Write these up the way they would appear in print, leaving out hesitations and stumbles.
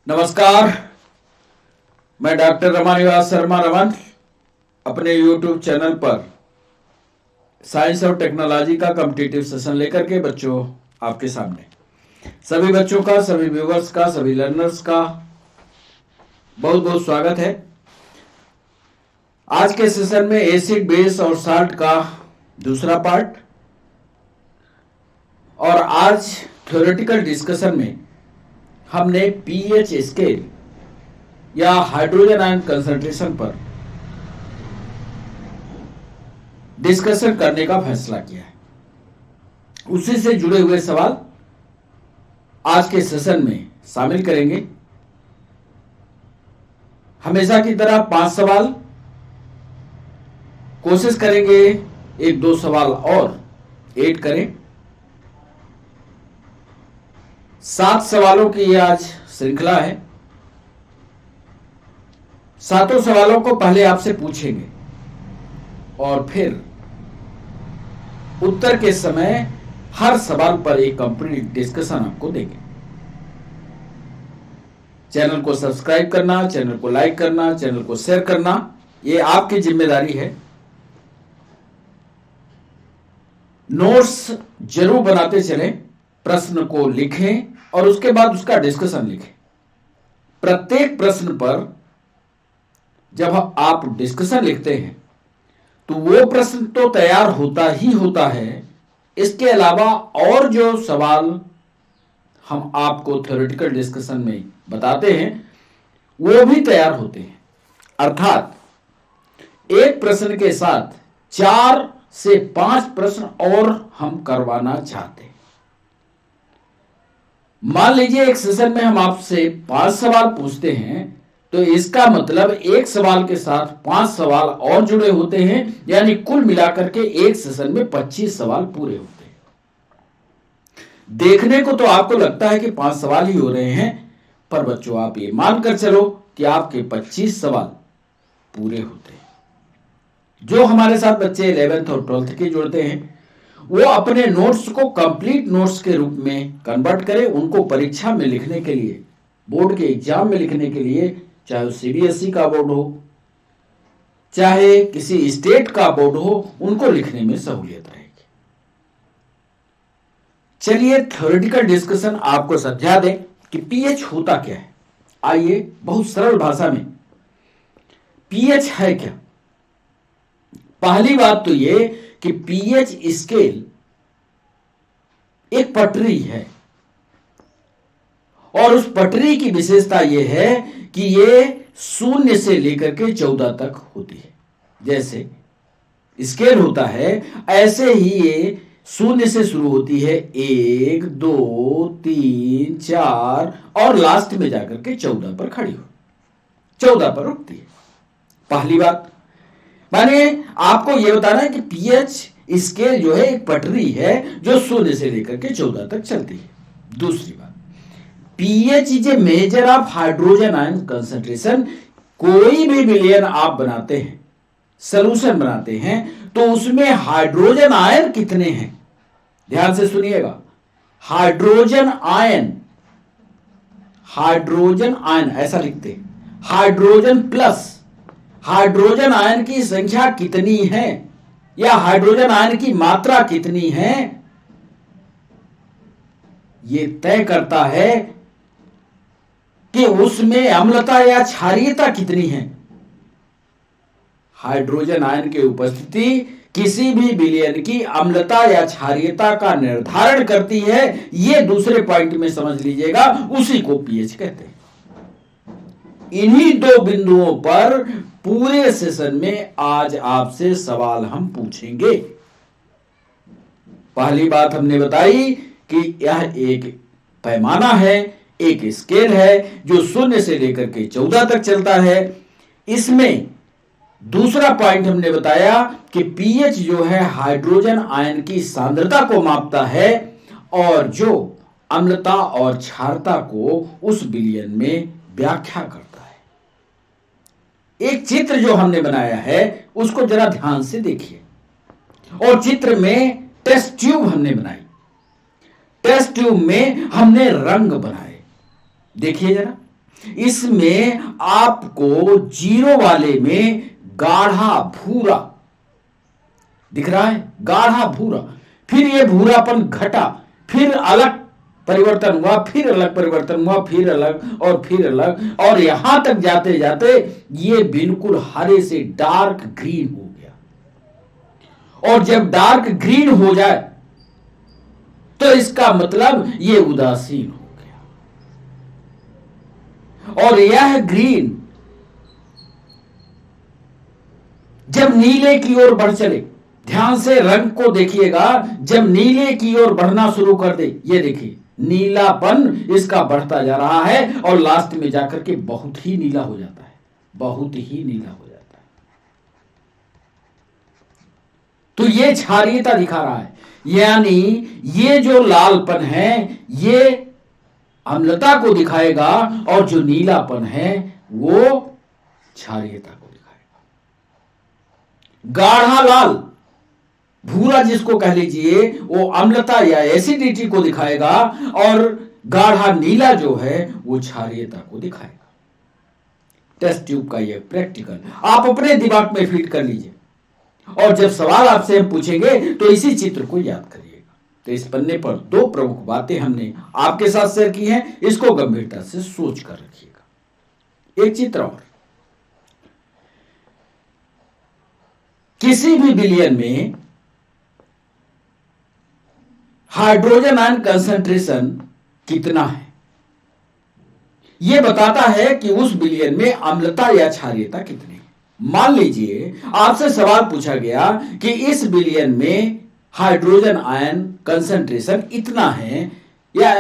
नमस्कार, मैं डॉक्टर रमानिवास शर्मा रमन अपने YouTube चैनल पर साइंस और टेक्नोलॉजी का कॉम्पिटिटिव सेशन लेकर के बच्चों आपके सामने सभी बच्चों का, सभी व्यूवर्स का, सभी लर्नर्स का बहुत बहुत स्वागत है। आज के सेशन में एसिड, बेस और साल्ट का दूसरा पार्ट और आज थ्योरेटिकल डिस्कशन में हमने पीएच स्केल या हाइड्रोजन आयन कंसंट्रेशन पर डिस्कशन करने का फैसला किया है। उसी से जुड़े हुए सवाल आज के सेशन में शामिल करेंगे। हमेशा की तरह 5 सवाल, कोशिश करेंगे 1-2 सवाल और ऐड करें। 7 सवालों की ये आज श्रृंखला है। 7 सवालों को पहले आपसे पूछेंगे और फिर उत्तर के समय हर सवाल पर एक कंप्लीट डिस्कशन आपको देंगे। चैनल को सब्सक्राइब करना, चैनल को लाइक करना, चैनल को शेयर करना, ये आपकी जिम्मेदारी है। नोट्स जरूर बनाते चलें, प्रश्न को लिखें और उसके बाद उसका डिस्कशन लिखें। प्रत्येक प्रश्न पर जब आप डिस्कशन लिखते हैं तो वो प्रश्न तो तैयार होता ही होता है, इसके अलावा और जो सवाल हम आपको थ्योरेटिकल डिस्कशन में बताते हैं वो भी तैयार होते हैं। अर्थात एक प्रश्न के साथ 4 से 5 प्रश्न और हम करवाना चाहते हैं। मान लीजिए एक सेशन में हम आपसे 5 सवाल पूछते हैं तो इसका मतलब एक सवाल के साथ 5 सवाल और जुड़े होते हैं, यानी कुल मिलाकर के एक सेशन में 25 सवाल पूरे होते हैं। देखने को तो आपको लगता है कि 5 सवाल ही हो रहे हैं, पर बच्चों आप ये मानकर चलो कि आपके 25 सवाल पूरे होते हैं। जो हमारे साथ बच्चे 11th और 12th के जुड़ते हैं वो अपने नोट्स को कंप्लीट नोट्स के रूप में कन्वर्ट करें। उनको परीक्षा में लिखने के लिए, बोर्ड के एग्जाम में लिखने के लिए, चाहे सीबीएसई का बोर्ड हो चाहे किसी स्टेट का बोर्ड हो, उनको लिखने में सहूलियत रहेगी। चलिए थ्योरेटिकल डिस्कशन आपको समझा दें कि पीएच होता क्या है। आइए बहुत सरल भाषा में, पीएच है क्या। पहली बात तो ये कि पीएच स्केल एक पटरी है और उस पटरी की विशेषता यह है कि ये 0 से लेकर के 14 तक होती है। जैसे स्केल होता है ऐसे ही ये 0 से शुरू होती है, 1, 2, 3, 4 और लास्ट में जाकर के 14 पर खड़ी हो, 14 पर रुकती है। पहली बात माने आपको यह बताना है कि पीएच स्केल जो है एक पटरी है जो 0 से लेकर के 14 तक चलती है। दूसरी बात, pH is a measure of hydrogen ion concentration. कोई भी विलयन आप बनाते हैं, सॉल्यूशन बनाते हैं, तो उसमें हाइड्रोजन आयन कितने हैं, ध्यान से सुनिएगा। हाइड्रोजन आयन, हाइड्रोजन आयन ऐसा लिखते हैं, हाइड्रोजन प्लस हाइड्रोजन आयन की संख्या कितनी है या हाइड्रोजन आयन की मात्रा कितनी है, यह तय करता है कि उसमें अम्लता या क्षारीयता कितनी है। हाइड्रोजन आयन की उपस्थिति किसी भी विलयन की अम्लता या क्षारीयता का निर्धारण करती है। यह दूसरे पॉइंट में समझ लीजिएगा, उसी को पीएच कहते हैं। इन्हीं 2 बिंदुओं पर पूरे सेशन में आज आपसे सवाल हम पूछेंगे। पहली बात हमने बताई कि यह एक पैमाना है, एक स्केल है जो 0 से लेकर के 14 तक चलता है। इसमें दूसरा पॉइंट हमने बताया कि पीएच जो है हाइड्रोजन आयन की सांद्रता को मापता है और जो अम्लता और क्षारता को उस विलयन में व्याख्या करता है। एक चित्र जो हमने बनाया है उसको जरा ध्यान से देखिए, और चित्र में टेस्ट ट्यूब हमने बनाई। टेस्ट ट्यूब में हमने रंग बनाए, देखिए जरा इसमें आपको जीरो वाले में गाढ़ा भूरा दिख रहा है, गाढ़ा भूरा। फिर ये भूरापन घटा, फिर अलग परिवर्तन हुआ, फिर अलग परिवर्तन हुआ, फिर अलग और फिर अलग, और यहां तक जाते जाते ये बिल्कुल हरे से डार्क ग्रीन हो गया। और जब डार्क ग्रीन हो जाए तो इसका मतलब ये उदासीन हो गया। और यह ग्रीन जब नीले की ओर बढ़ चले, ध्यान से रंग को देखिएगा, जब नीले की ओर बढ़ना शुरू कर दे, ये देखिए नीलापन इसका बढ़ता जा रहा है और लास्ट में जाकर के बहुत ही नीला हो जाता है, बहुत ही नीला हो जाता है। तो ये क्षारीयता दिखा रहा है, यानी ये जो लालपन है ये अम्लता को दिखाएगा और जो नीलापन है वो क्षारीयता को दिखाएगा। गाढ़ा लाल भूरा जिसको कह लीजिए वो अम्लता या एसिडिटी को दिखाएगा और गाढ़ा नीला जो है वो क्षारीयता को दिखाएगा। टेस्ट ट्यूब का यह प्रैक्टिकल आप अपने दिमाग में फीड कर लीजिए और जब सवाल आपसे हम पूछेंगे तो इसी चित्र को याद करिएगा। तो इस पन्ने पर दो प्रमुख बातें हमने आपके साथ शेयर की हैं, इसको गंभीरता से सोच कर रखिएगा। एक चित्र और, किसी भी विलयन में हाइड्रोजन आयन कंसंट्रेशन कितना है यह बताता है कि उस विलयन में अम्लता या क्षारीयता कितनी है। मान लीजिए आपसे सवाल पूछा गया कि इस विलयन में हाइड्रोजन आयन कंसंट्रेशन इतना है, या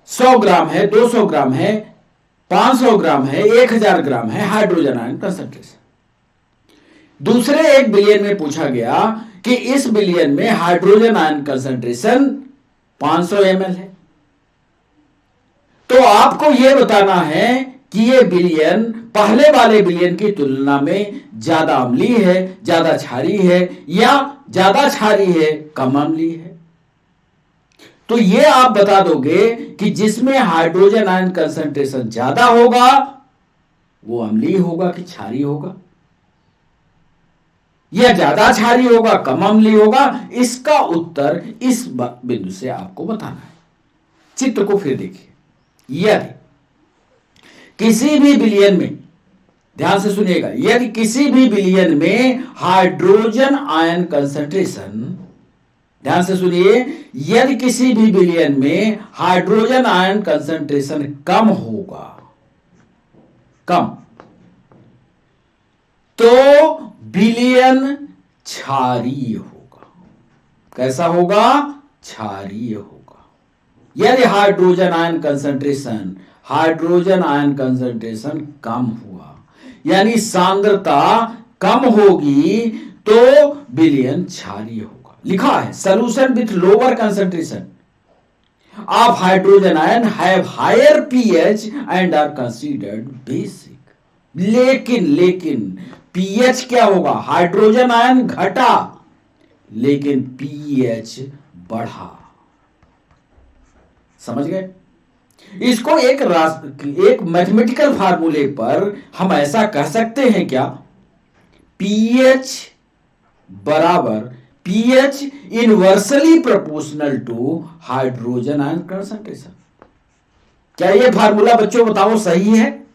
100 ग्राम है, 200 ग्राम है, 500 ग्राम है, 1000 ग्राम है हाइड्रोजन आयन कंसंट्रेशन। दूसरे एक विलयन में पूछा गया कि इस विलयन में हाइड्रोजन आयन कंसंट्रेशन 500 ml है। तो आपको यह बताना है कि यह विलयन पहले वाले विलयन की तुलना में ज्यादा अम्लीय है, ज्यादा क्षारीय है, या ज्यादा क्षारीय है, कम अम्लीय है। तो यह आप बता दोगे कि जिसमें हाइड्रोजन आयन कंसंट्रेशन ज्यादा होगा वो अम्लीय होगा कि क्षारीय होगा, या ज्यादा क्षारीय होगा, कम अम्लीय होगा। इसका उत्तर इस बिंदु से आपको बताना है। चित्र को फिर देखिए, यदि किसी भी विलयन में, ध्यान से सुनिएगा, यदि किसी भी विलयन में हाइड्रोजन आयन कंसंट्रेशन, ध्यान से सुनिए, यदि किसी भी विलयन में हाइड्रोजन आयन कंसंट्रेशन कम होगा, कम, तो विलयन क्षारीय होगा। कैसा होगा? क्षारीय होगा। यदि हाइड्रोजन आयन कंसंट्रेशन कम हुआ, यानी सांद्रता कम होगी, तो विलयन क्षारीय होगा। लिखा है solution with lower concentration of hydrogen ion have higher pH and are considered basic. लेकिन पीएच क्या होगा? हाइड्रोजन आयन घटा लेकिन पीएच बढ़ा। समझ गए? इसको एक मैथमेटिकल फार्मूले पर हम ऐसा कह सकते हैं क्या? पीएच बराबर pH inversely proportional to hydrogen ion concentration. क्या यह फार्मूला बच्चों बताओ सही है?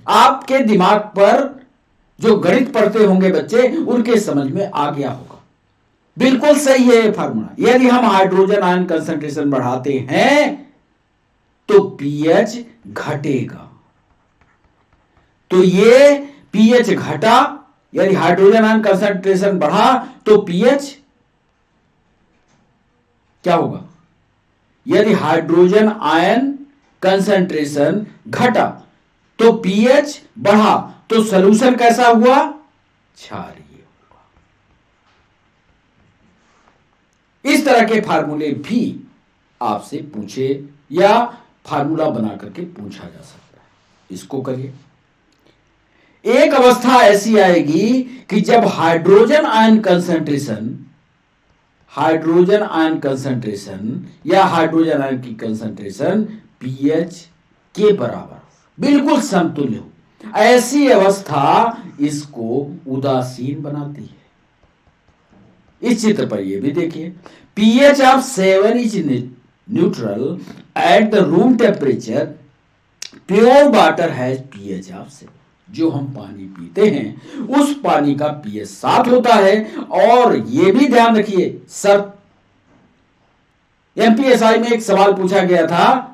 आपके दिमाग पर जो गणित पढ़ते होंगे बच्चे, उनके समझ में आ गया होगा। बिल्कुल सही है यह फार्मूला। यदि हम हाइड्रोजन आयन कंसंट्रेशन बढ़ाते हैं तो पीएच घटेगा। तो ये पीएच घटा, यदि हाइड्रोजन आयन कंसंट्रेशन बढ़ा तो पीएच क्या होगा? यदि हाइड्रोजन आयन कंसंट्रेशन घटा तो पीएच बढ़ा, तो सॉल्यूशन कैसा हुआ? क्षारीय हुआ। इस तरह के फार्मूले भी आपसे पूछे या फार्मूला बना करके पूछा जा सकता है। इसको करिए। एक अवस्था ऐसी आएगी कि जब हाइड्रोजन आयन कंसंट्रेशन या हाइड्रोजन आयन की कंसंट्रेशन पीएच के बराबर, बिल्कुल समतुल्य हो, ऐसी अवस्था इसको उदासीन बनाती है। इस चित्र पर यह भी देखिए, pH of 7 is neutral at the room temperature. Pure water has pH of 7. जो हम पानी पीते हैं उस पानी का pH 7 होता है। और यह भी ध्यान रखिए सर, MPSI में एक सवाल पूछा गया था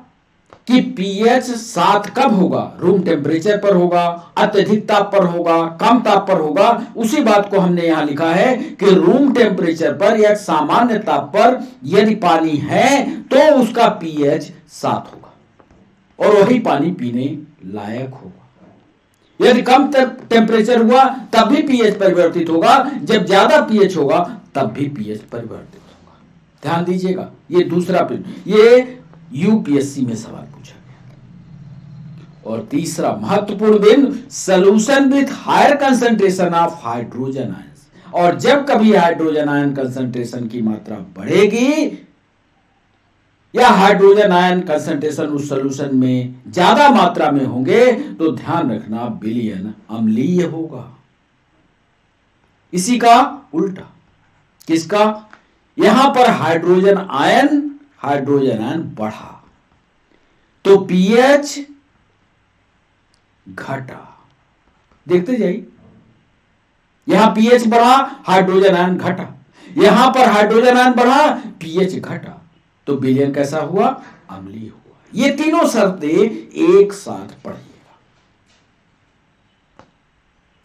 कि pH 7 कब होगा, रूम टेम्परेचर पर होगा, अत्यधिक ताप पर होगा, कम ताप पर होगा। उसी बात को हमने यहां लिखा है कि रूम टेम्परेचर पर या सामान्य ताप पर यदि पानी है तो उसका pH 7 होगा और वही पानी पीने लायक होगा। यदि कम टेम्परेचर हुआ तब भी pH परिवर्तित होगा, जब ज्यादा pH होगा तब भी pH परिवर्तित होगा। ध्यान दीजिएगा, ये दूसरा प्रश्न, ये यूपीएससी में सवाल पूछा गया। और तीसरा महत्वपूर्ण बिंदु, solution with higher concentration of hydrogen ions. और जब कभी हाइड्रोजन आयन कंसंट्रेशन की मात्रा बढ़ेगी या हाइड्रोजन आयन कंसंट्रेशन उस सोल्यूशन में ज्यादा मात्रा में होंगे तो ध्यान रखना विलयन अम्लीय होगा। इसी का उल्टा, किसका, यहां पर हाइड्रोजन आयन बढ़ा तो pH घटा। देखते जाइए, यहां pH बढ़ा, हाइड्रोजन आयन घटा, यहां पर हाइड्रोजन आयन बढ़ा, pH घटा, तो विलयन कैसा हुआ, अम्लीय हुआ। ये तीनों शर्तें एक साथ पढ़िएगा।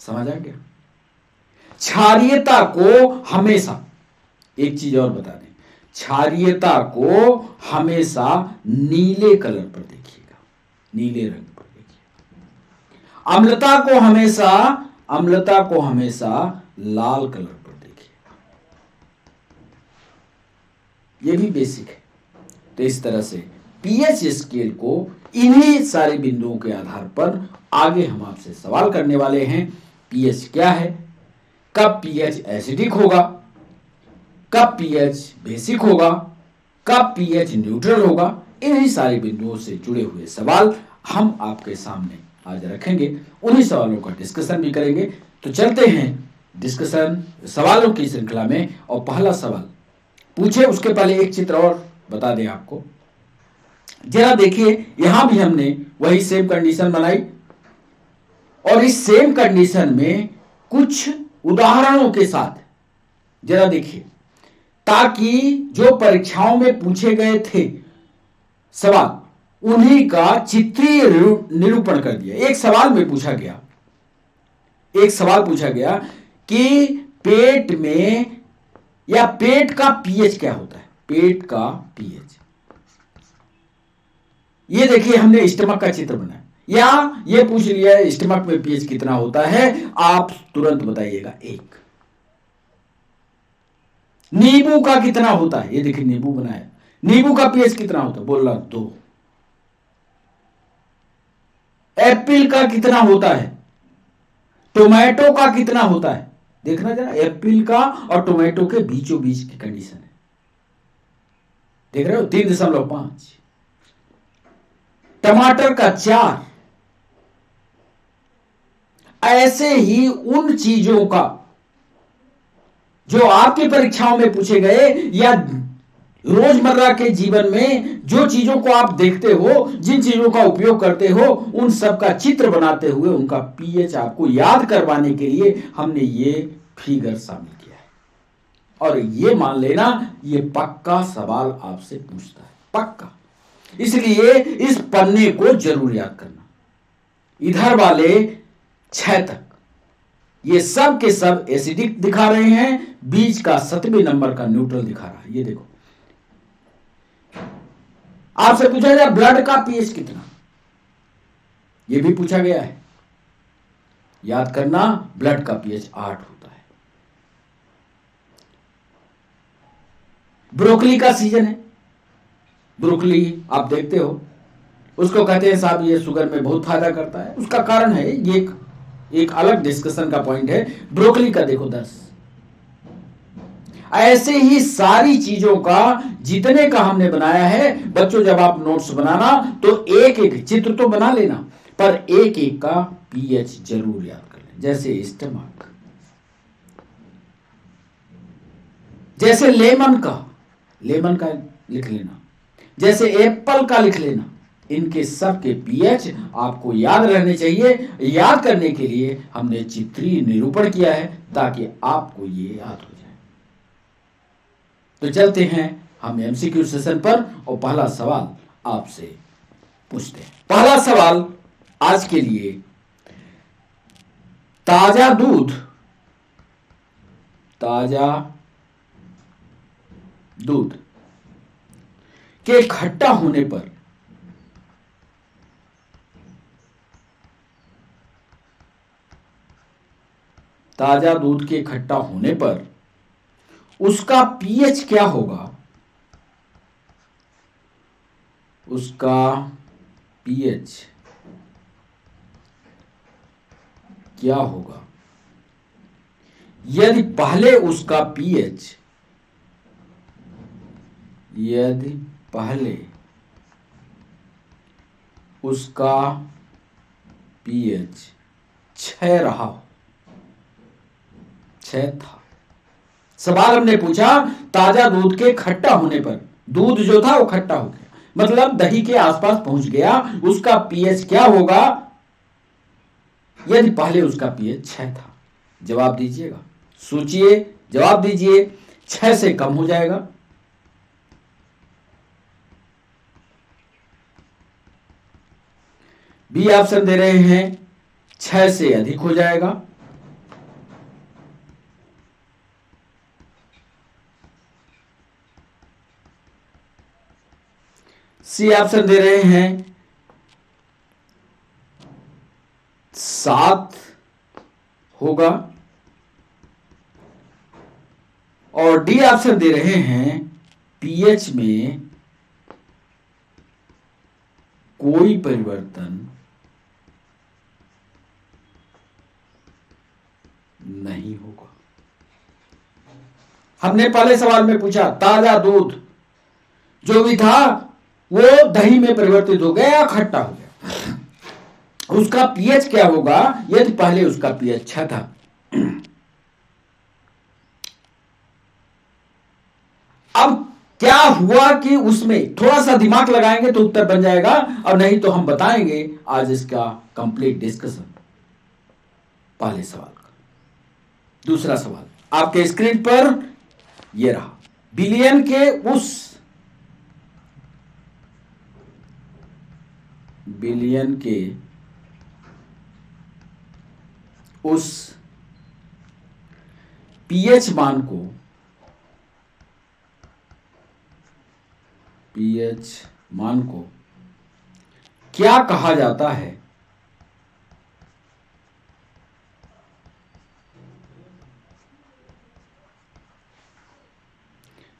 समझ आ गया। क्षारीयता को हमेशा, एक चीज और बता दें, क्षारीयता को हमेशा नीले कलर पर देखिएगा, नीले रंग पर देखिएगा। अम्लता को हमेशा लाल कलर पर देखिएगा। यह भी बेसिक है। तो इस तरह से पीएच स्केल को इन्हीं सारे बिंदुओं के आधार पर आगे हम आपसे सवाल करने वाले हैं। पीएच क्या है, कब पीएच एसिडिक होगा, कब पीएच बेसिक होगा, कब पीएच न्यूट्रल होगा, इन्हीं सारे बिंदुओं से जुड़े हुए सवाल हम आपके सामने आज रखेंगे। उन्हीं सवालों का डिस्कशन भी करेंगे। तो चलते हैं डिस्कशन सवालों की श्रृंखला में। और पहला सवाल पूछे उसके पहले एक चित्र और बता दें आपको। जरा देखिए, यहां भी हमने वही सेम कंडीशन बनाई और इस सेम कंडीशन में कुछ उदाहरणों के साथ जरा देखिए, ताकि जो परीक्षाओं में पूछे गए थे सवाल उन्हीं का चित्रीय निरूपण कर दिया। एक सवाल पूछा गया कि पेट में या पेट का पीएच क्या होता है, पेट का पीएच। ये देखिए, हमने स्टमक का चित्र बनाया, या ये पूछ लिया स्टमक में पीएच कितना होता है, आप तुरंत बताइएगा 1। नींबू का कितना होता है, ये देखिए नींबू बनाया, नींबू का पीएच कितना होता है, बोल रहा 2। एप्पल का कितना होता है, टोमेटो का कितना होता है, देखना जरा, एप्पल का और टोमेटो के बीचों बीच की कंडीशन है, देख रहे हो, 3.5। टमाटर का 4। ऐसे ही उन चीजों का जो आपकी परीक्षाओं में पूछे गए या रोजमर्रा के जीवन में जो चीजों को आप देखते हो, जिन चीजों का उपयोग करते हो, उन सब का चित्र बनाते हुए उनका पीएच आपको याद करवाने के लिए हमने ये फिगर शामिल किया है। और ये मान लेना, ये पक्का सवाल आपसे पूछता है, पक्का। इसलिए इस पन्ने को जरूर याद करना। इधर वाले 6 तक ये सब के सब एसिडिक दिखा रहे हैं, बीच का 7वें नंबर का न्यूट्रल दिखा रहा है। ये देखो, आपसे पूछा गया ब्लड का पीएच कितना, ये भी पूछा गया है, याद करना, ब्लड का पीएच 8 होता है। ब्रोकली का सीजन है, ब्रोकली आप देखते हो, उसको कहते हैं साहब ये शुगर में बहुत फायदा करता है। उसका कारण है, ये एक अलग डिस्कशन का पॉइंट है। ब्रोकली का देखो 10। ऐसे ही सारी चीजों का जितने का हमने बनाया है, बच्चों जब आप नोट्स बनाना तो एक एक चित्र तो बना लेना, पर एक एक का पीएच जरूर याद कर लें। जैसे स्टमक, जैसे लेमन का लिख लेना, जैसे एप्पल का लिख लेना। इनके सब के पीएच आपको याद रहने चाहिए। याद करने के लिए हमने चित्रीय निरूपण किया है ताकि आपको ये याद हो जाए। तो चलते हैं हम एमसीक्यू सेशन पर और पहला सवाल आपसे पूछते हैं। पहला सवाल आज के लिए, ताजा दूध के खट्टा होने पर उसका पीएच क्या होगा? उसका पीएच क्या होगा यदि पहले उसका पीएच 6 रहा हो, 6 था। सवाल हमने पूछा ताजा दूध के खट्टा होने पर, दूध जो था वो खट्टा हो गया, मतलब दही के आसपास पहुंच गया, उसका पीएच क्या होगा यदि पहले उसका पीएच 6 था? जवाब दीजिएगा, सोचिए, जवाब दीजिए। 6 से कम हो जाएगा, बी ऑप्शन दे रहे हैं 6 से अधिक हो जाएगा, सी ऑप्शन दे रहे हैं 7 होगा, और डी ऑप्शन दे रहे हैं पीएच में कोई परिवर्तन नहीं होगा। हमने पहले सवाल में पूछा ताजा दूध जो भी था वो दही में परिवर्तित हो गया या खट्टा हो गया, उसका पीएच क्या होगा यदि पहले उसका पीएच 6 था? अब क्या हुआ कि उसमें थोड़ा सा दिमाग लगाएंगे तो उत्तर बन जाएगा, और नहीं तो हम बताएंगे आज इसका कंप्लीट डिस्कशन। पहले सवाल का दूसरा सवाल आपके स्क्रीन पर यह रहा। बिलियन के उस पीएच मान को क्या कहा जाता है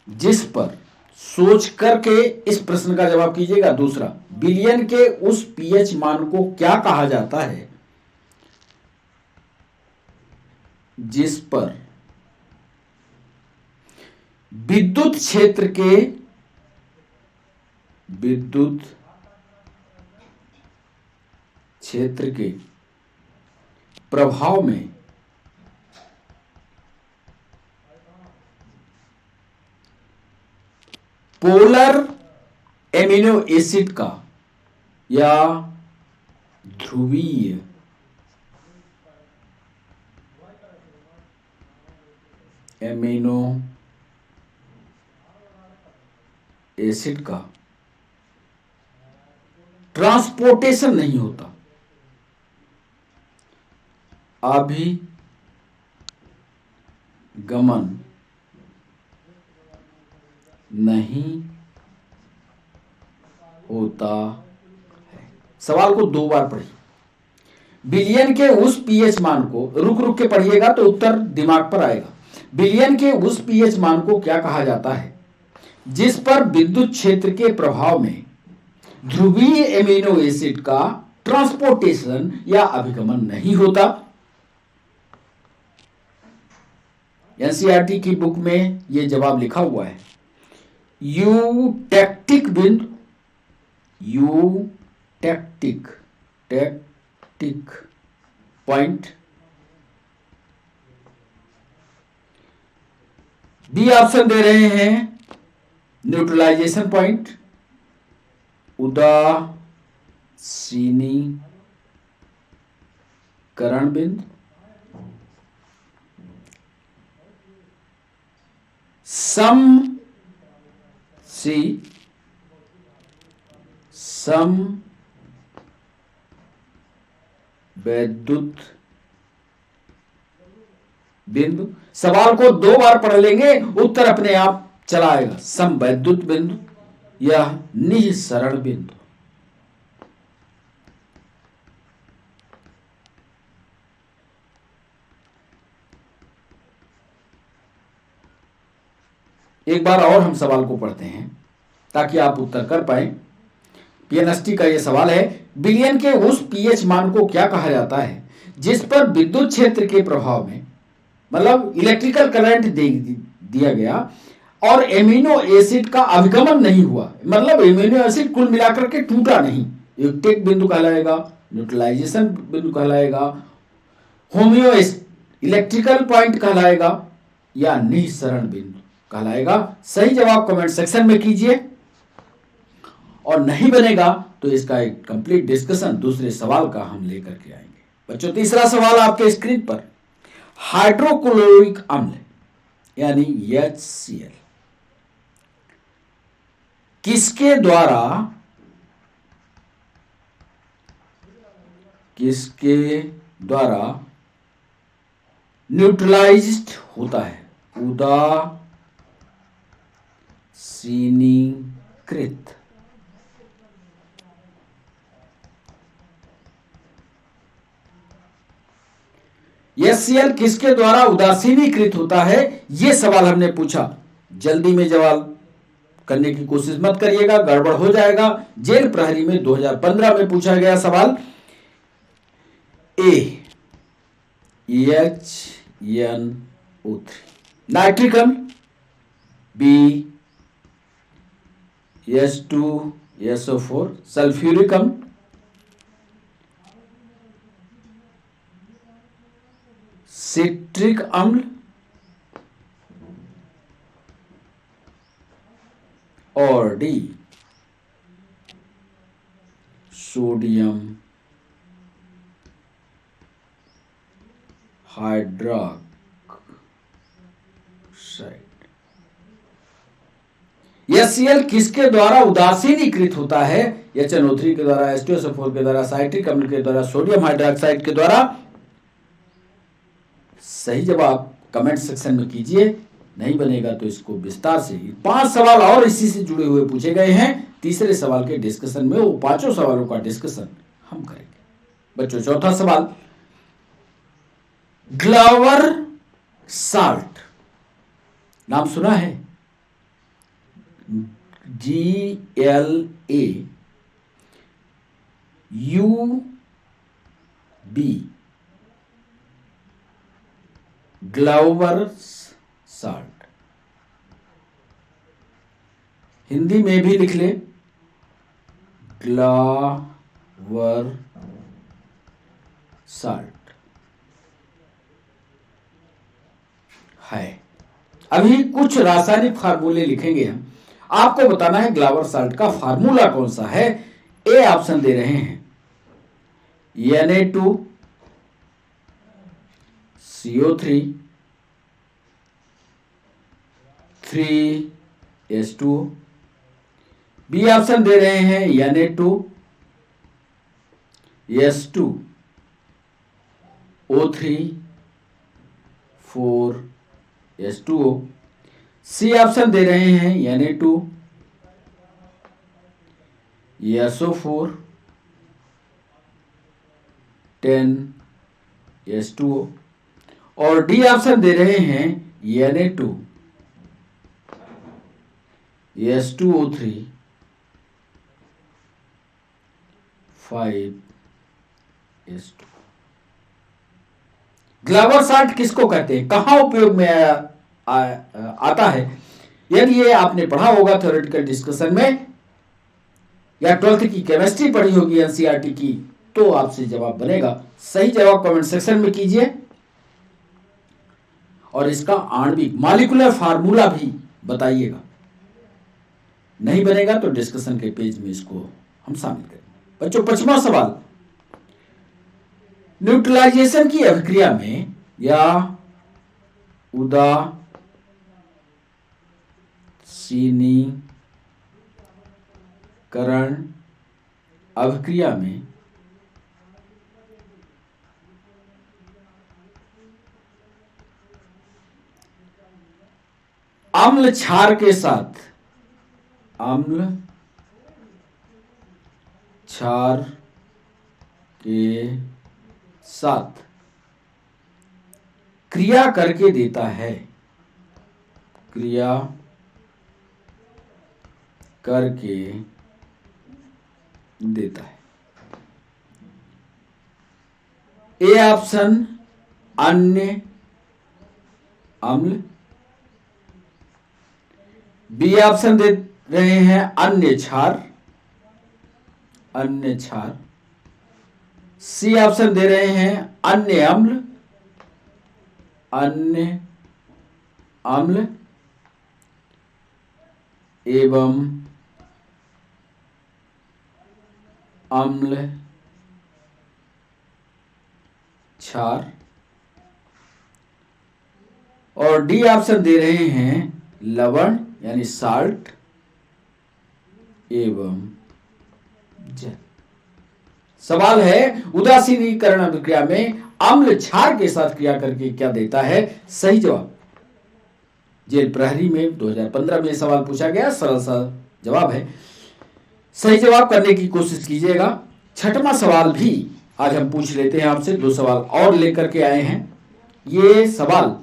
जिस पर सोच करके इस प्रश्न का जवाब कीजिएगा। दूसरा, बिलियन के उस पीएच मान को क्या कहा जाता है जिस पर विद्युत क्षेत्र के प्रभाव में पोलर एमिनो एसिड का या ध्रुवीय एमिनो एसिड का ट्रांसपोर्टेशन नहीं होता, अभिगमन नहीं होता है। सवाल को 2 बार पढ़िए। बिलियन के उस पीएच मान को, रुक के पढ़िएगा तो उत्तर दिमाग पर आएगा। बिलियन के उस पीएच मान को क्या कहा जाता है जिस पर विद्युत क्षेत्र के प्रभाव में ध्रुवीय एमिनो एसिड का ट्रांसपोर्टेशन या अभिगमन नहीं होता? एनसीईआरटी की बुक में यह जवाब लिखा हुआ है। यूटेक्टिक टिक पॉइंट। बी ऑप्शन दे रहे हैं न्यूट्रलाइजेशन पॉइंट, उदासीनीकरण बिंदु, सम वैद्युत बिंदु। सवाल को 2 बार पढ़ लेंगे, उत्तर अपने आप चला आएगा। सम वैद्युत बिंदु या निःसरण बिंदु। एक बार और हम सवाल को पढ़ते हैं ताकि आप उत्तर कर पाए। पीएनएसटी का यह सवाल है, विलयन के उस पीएच मान को क्या कहा जाता है जिस पर विद्युत क्षेत्र के प्रभाव में, मतलब इलेक्ट्रिकल करंट दिया गया और एमिनो एसिड का अभिगमन नहीं हुआ, मतलब एमिनो एसिड कुल मिलाकर के टूटा नहीं। यूक्टेक बिंदु कहलाएगा, न्यूट्रलाइजेशन बिंदु कहलाएगा, होमियो इलेक्ट्रिकल पॉइंट कहलाएगा या निःसरण बिंदु कहलाएगा। सही जवाब कमेंट सेक्शन में कीजिए, और नहीं बनेगा तो इसका एक कंप्लीट डिस्कशन दूसरे सवाल का हम लेकर के आएंगे। बच्चों, तीसरा सवाल आपके स्क्रीन पर, हाइड्रोक्लोरिक अम्ल यानी HCl किसके द्वारा न्यूट्रलाइज्ड होता है? उदासीनीकृत। HCl किसके द्वारा उदासीनीकृत होता है, यह सवाल हमने पूछा। जल्दी में जवाब करने की कोशिश मत करिएगा, गड़बड़ हो जाएगा। जेल प्रहरी में 2015 में पूछा गया सवाल। ए HNO3 नाइट्रिक अम्ल, बी H2SO4 सल्फ्यूरिक अम्ल, सिट्रिक अम्ल और डी सोडियम हाइड्रोक्साइड। HCl किसके द्वारा उदासीनीकृत होता है? HNO3 के द्वारा, H2SO4 के द्वारा, साइट्रिक अम्ल के द्वारा, सोडियम हाइड्रोक्साइड के द्वारा। सही जवाब कमेंट सेक्शन में कीजिए, नहीं बनेगा तो इसको विस्तार से 5 सवाल और इसी से जुड़े हुए पूछे गए हैं। तीसरे सवाल के डिस्कशन में वो 5 सवालों का डिस्कशन हम करेंगे। बच्चों, चौथा सवाल, ग्लावर साल्ट नाम सुना है? GLAUB, ग्लावर salt. हिंदी में भी लिख ले, ग्लावर साल्ट है। अभी कुछ रासायनिक फार्मूले लिखेंगे हम, आपको बताना है ग्लावर साल्ट का फार्मूला कौन सा है। ए ऑप्शन दे रहे हैं Na2CO3 3H2O। बी ऑप्शन दे रहे हैं Na2S2O3 4H2O। सी ऑप्शन दे रहे हैं Na2SO4 10H2O। और डी ऑप्शन दे रहे हैं Na2S2O3 5H2O। ग्लावर साल्ट किसको कहते हैं, कहां उपयोग में आता है? यदि ये आपने पढ़ा होगा थ्योरेटिकल डिस्कशन में, या 12th की केमिस्ट्री पढ़ी होगी एनसीईआरटी की, तो आपसे जवाब बनेगा। सही जवाब कमेंट सेक्शन में कीजिए और इसका आणविक मॉलिक्यूलर फार्मूला भी बताइएगा। नहीं बनेगा तो डिस्कशन के पेज में इसको हम शामिल करेंगे। बच्चों 5वां सवाल, न्यूट्रलाइजेशन की अभिक्रिया में या उदासीनीकरण अभिक्रिया में अम्ल क्षार के साथ क्रिया करके देता है, क्रिया करके देता है। ए ऑप्शन अन्य अम्ल, बी ऑप्शन दे रहे हैं अन्य क्षार, सी ऑप्शन दे रहे हैं अन्य अम्ल एवं अम्ल क्षार, और डी ऑप्शन दे रहे हैं लवण यानी साल्ट एवं जल। सवाल है उदासीनीकरण अभिक्रिया में अम्ल क्षार के साथ क्रिया करके क्या देता है? सही जवाब जेल प्रहरी में 2015 में सवाल पूछा गया, सरल सा जवाब है। सही जवाब करने की कोशिश कीजिएगा। 6वां सवाल भी आज हम पूछ लेते हैं आपसे। 2 सवाल और लेकर के आए हैं। ये सवाल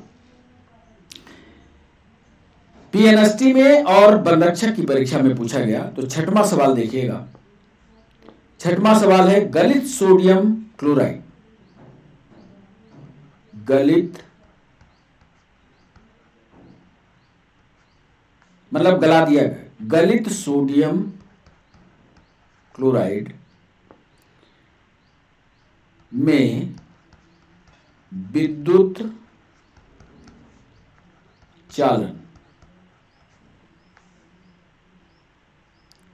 पीएनएसटी में और वन रक्षक की परीक्षा में पूछा गया। तो 6वां सवाल देखिएगा। 6वां सवाल है गलित सोडियम क्लोराइड, गलित मतलब गला दिया गया, गलित सोडियम क्लोराइड में विद्युत चालन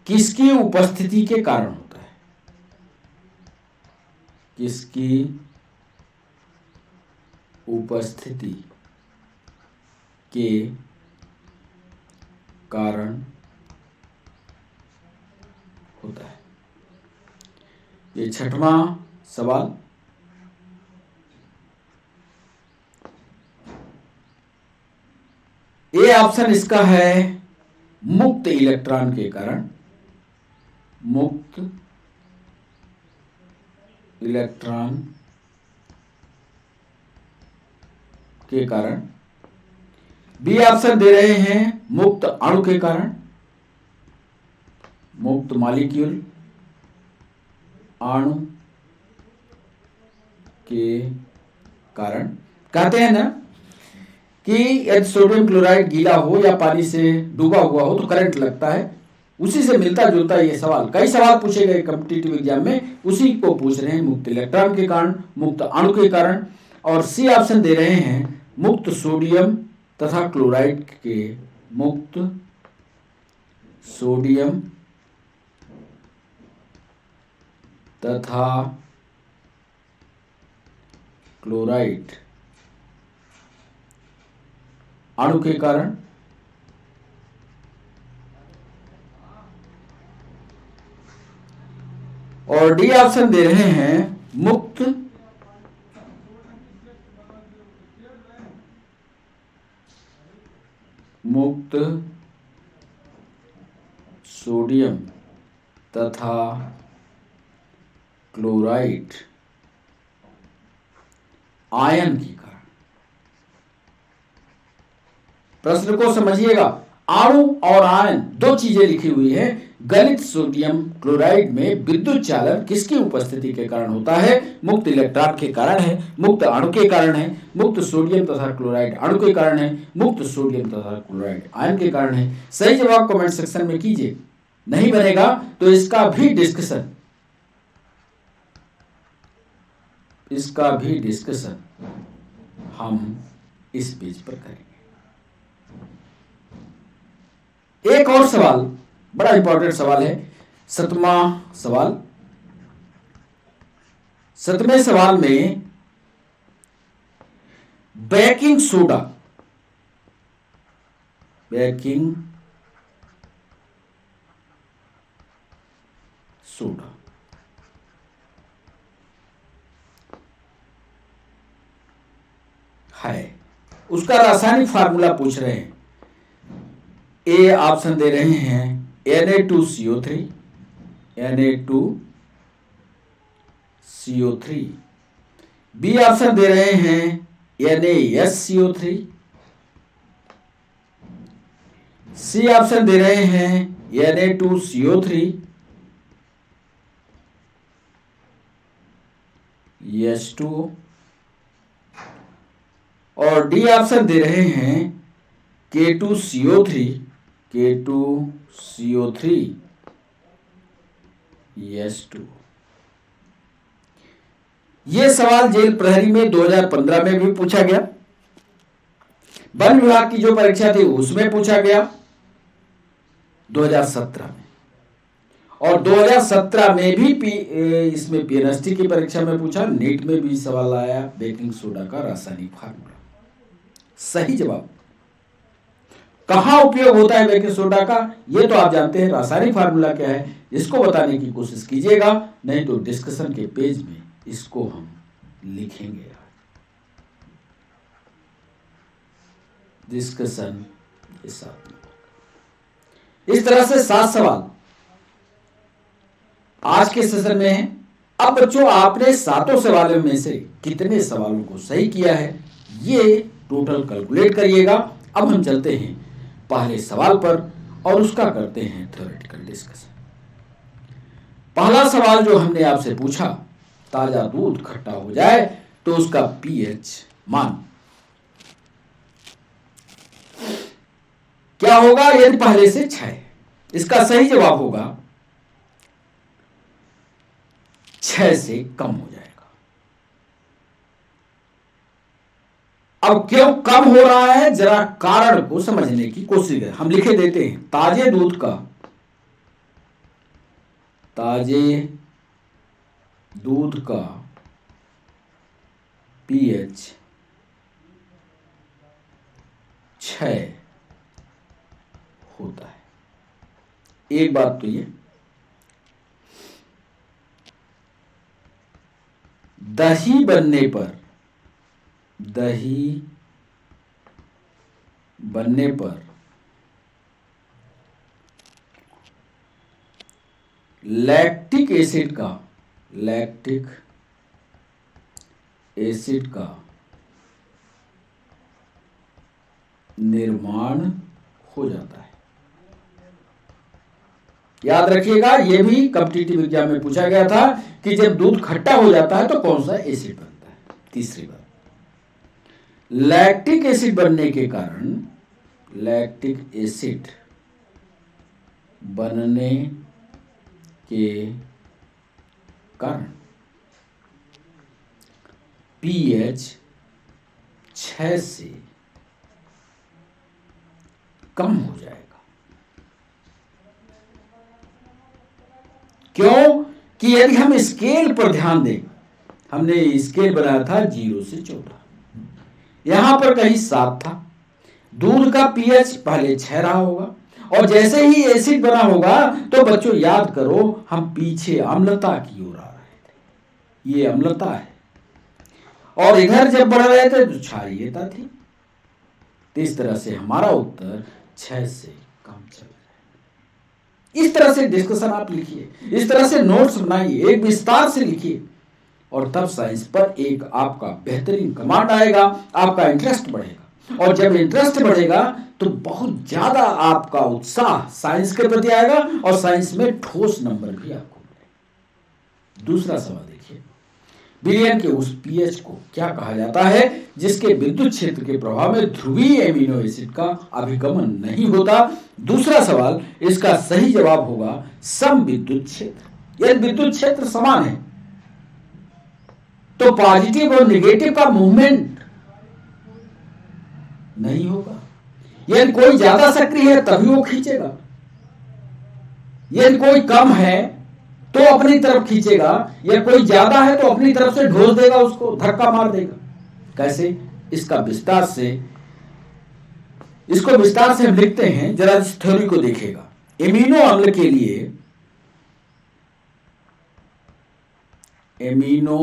किसकी उपस्थिति के कारण होता है? किसकी उपस्थिति के कारण होता है? ये 6वां सवाल। ए ऑप्शन इसका है मुक्त इलेक्ट्रॉन के कारण, मुक्त इलेक्ट्रॉन के कारण। बी ऑप्शन दे रहे हैं मुक्त अणु के कारण, मुक्त मॉलिक्यूल अणु के कारण। कहते हैं ना कि यदि सोडियम क्लोराइड गीला हो या पानी से डूबा हुआ हो तो करंट लगता है। उसी से मिलता जुलता ये सवाल, कई सवाल पूछे गए कॉम्पिटिटिव एग्जाम में, उसी को पूछ रहे हैं। मुक्त इलेक्ट्रॉन के कारण, मुक्त अणु के कारण, और सी ऑप्शन दे रहे हैं मुक्त सोडियम तथा क्लोराइड के, मुक्त सोडियम तथा क्लोराइड अणु के कारण। और डी ऑप्शन दे रहे हैं मुक्त सोडियम तथा क्लोराइड आयन के कारण। प्रश्न को समझिएगा। अणु और आयन दो चीजें लिखी हुई है। गलित सोडियम क्लोराइड में विद्युत चालन किसकी उपस्थिति के कारण होता है? मुक्त इलेक्ट्रॉन के कारण है, मुक्त अणु के कारण है, मुक्त सोडियम तथा क्लोराइड अणु के कारण है, मुक्त सोडियम तथा क्लोराइड आयन के कारण है। सही जवाब कमेंट सेक्शन में कीजिए। नहीं बनेगा तो इसका भी डिस्कशन इसका भी डिस्कशन हम इस पेज पर करेंगे। एक और सवाल, बड़ा इंपॉर्टेंट सवाल है, 7वां सवाल। 7वें सवाल में बेकिंग सोडा, बेकिंग सोडा है, उसका रासायनिक फार्मूला पूछ रहे हैं। ए ऑप्शन दे रहे हैं Na2CO3, Na2CO3। बी ऑप्शन दे रहे हैं NaSCO3। सी ऑप्शन दे रहे हैं Na2CO3, H2O, और डी ऑप्शन दे रहे हैं K2CO3, H2O। यह सवाल जेल प्रहरी में 2015 में भी पूछा गया, वन विभाग की जो परीक्षा थी उसमें पूछा गया 2017 में, और 2017 में भी इसमें पीएनएसटी की परीक्षा में पूछा, नीट में भी सवाल आया बेकिंग सोडा का रासायनिक फार्मूला। सही जवाब, कहां उपयोग होता है बेकिंग सोडा का, यह तो आप जानते हैं। रासायनिक फार्मूला क्या है इसको बताने की कोशिश कीजिएगा, नहीं तो डिस्कशन के पेज में इसको हम लिखेंगे। डिस्कशन के साथ इस तरह से 7 सवाल आज के सेशन में है। अब बच्चों आपने 7 सवालों में से कितने सवालों को सही किया है ये टोटल कैलकुलेट करिएगा। अब हम चलते हैं पहले सवाल पर और उसका करते हैं थ्योरेटिकल डिस्कशन। पहला सवाल जो हमने आपसे पूछा, ताजा दूध खट्टा हो जाए तो उसका पीएच मान क्या होगा यदि पहले से 6। इसका सही जवाब होगा 6 से कम हो जाएगा। अब क्यों कम हो रहा है जरा कारण को समझने की कोशिश करें। हम लिखे देते हैं ताजे दूध का पीएच 6 होता है। एक बात तो ये, दही बनने पर लैक्टिक एसिड का निर्माण हो जाता है। याद रखिएगा, यह भी कॉम्पिटिटिव एग्जाम में पूछा गया था कि जब दूध खट्टा हो जाता है तो कौन सा एसिड बनता है। तीसरी बात, लैक्टिक एसिड बनने के कारण पीएच 6 से कम हो जाएगा। क्यों कि यदि हम स्केल पर ध्यान दें, हमने स्केल बनाया था 0 से 14, यहां पर कहीं 7 था। दूध का पीएच पहले 6 रहा होगा और जैसे ही एसिड बना होगा तो बच्चों याद करो हम पीछे अम्लता की ओर आ रहे थे, ये अम्लता है, और इधर जब बढ़ रहे थे तो क्षारीयता थी। तो इस तरह से हमारा उत्तर 6 से कम चल रहा है। इस तरह से डिस्कशन आप लिखिए, इस तरह से नोट्स बनाइए, एक विस्तार से लिखिए, और तब साइंस पर एक आपका बेहतरीन कमांड आएगा, आपका इंटरेस्ट बढ़ेगा, और जब इंटरेस्ट बढ़ेगा तो बहुत ज्यादा आपका उत्साह साइंस के प्रति आएगा और साइंस में ठोस नंबर भी आपको मिलेगा। दूसरा सवाल देखिए, विलयन के उस पीएच को क्या कहा जाता है जिसके विद्युत क्षेत्र के प्रभाव में ध्रुवीय एमिनो एसिड का अभिगमन नहीं होता। दूसरा सवाल, इसका सही जवाब होगा सम विद्युत क्षेत्र। यदि विद्युत क्षेत्र समान है तो पॉजिटिव और नेगेटिव का मूवमेंट नहीं होगा। यदि कोई ज्यादा सक्रिय है तभी वो खींचेगा, यदि कोई कम है तो अपनी तरफ खींचेगा, या कोई ज्यादा है तो अपनी तरफ से ढोल देगा, उसको धक्का मार देगा। कैसे? इसका विस्तार से इसको विस्तार से हम लिखते हैं, जरा इस थ्योरी को देखिएगा। एमिनो अम्ल के लिए, एमिनो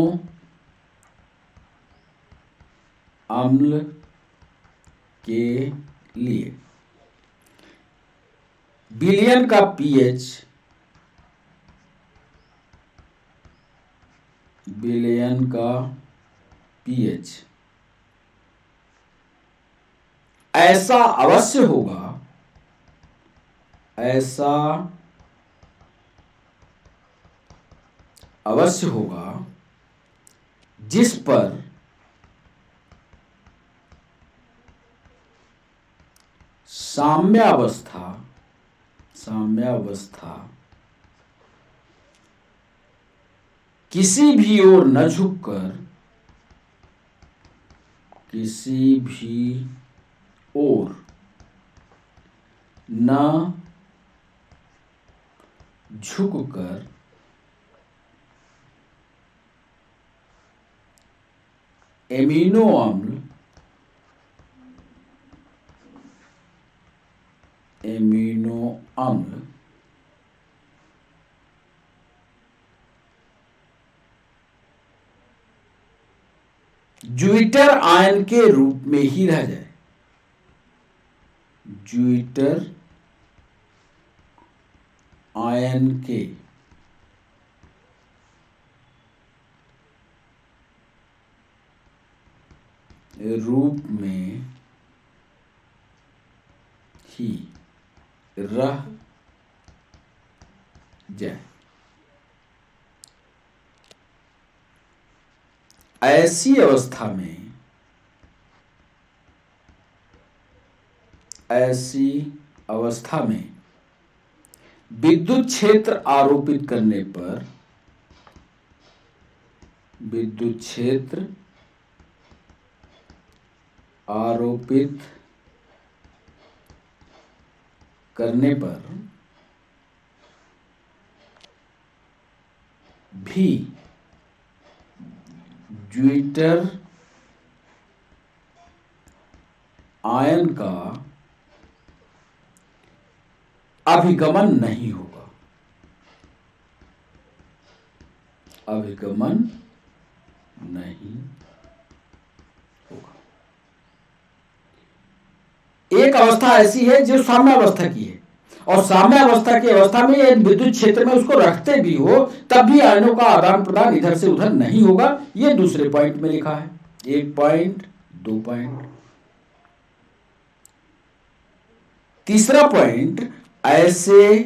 अम्ल के लिए विलयन का पीएच, विलयन का पीएच ऐसा अवश्य होगा, ऐसा अवश्य होगा जिस पर साम्यावस्था, साम्यावस्था किसी भी ओर न झुककर, किसी भी ओर न झुककर एमिनो अम्ल, एमिनो अम्ल ज्विटर आयन के रूप में ही रह जाए, ज्विटर आयन के रूप में ही रह जाए। ऐसी अवस्था में, ऐसी अवस्था में विद्युत क्षेत्र आरोपित करने पर, विद्युत क्षेत्र आरोपित करने पर भी ज्विटर आयन का अभिगमन नहीं होगा, अभिगमन नहीं होगा। एक अवस्था ऐसी है जो साम्यावस्था की है, और साम्यावस्था की अवस्था में यदि विद्युत क्षेत्र में उसको रखते भी हो तब भी आयनों का आदान प्रदान इधर से उधर नहीं होगा। ये दूसरे पॉइंट में लिखा है, 1 पॉइंट, 2 पॉइंट। तीसरा पॉइंट, ऐसे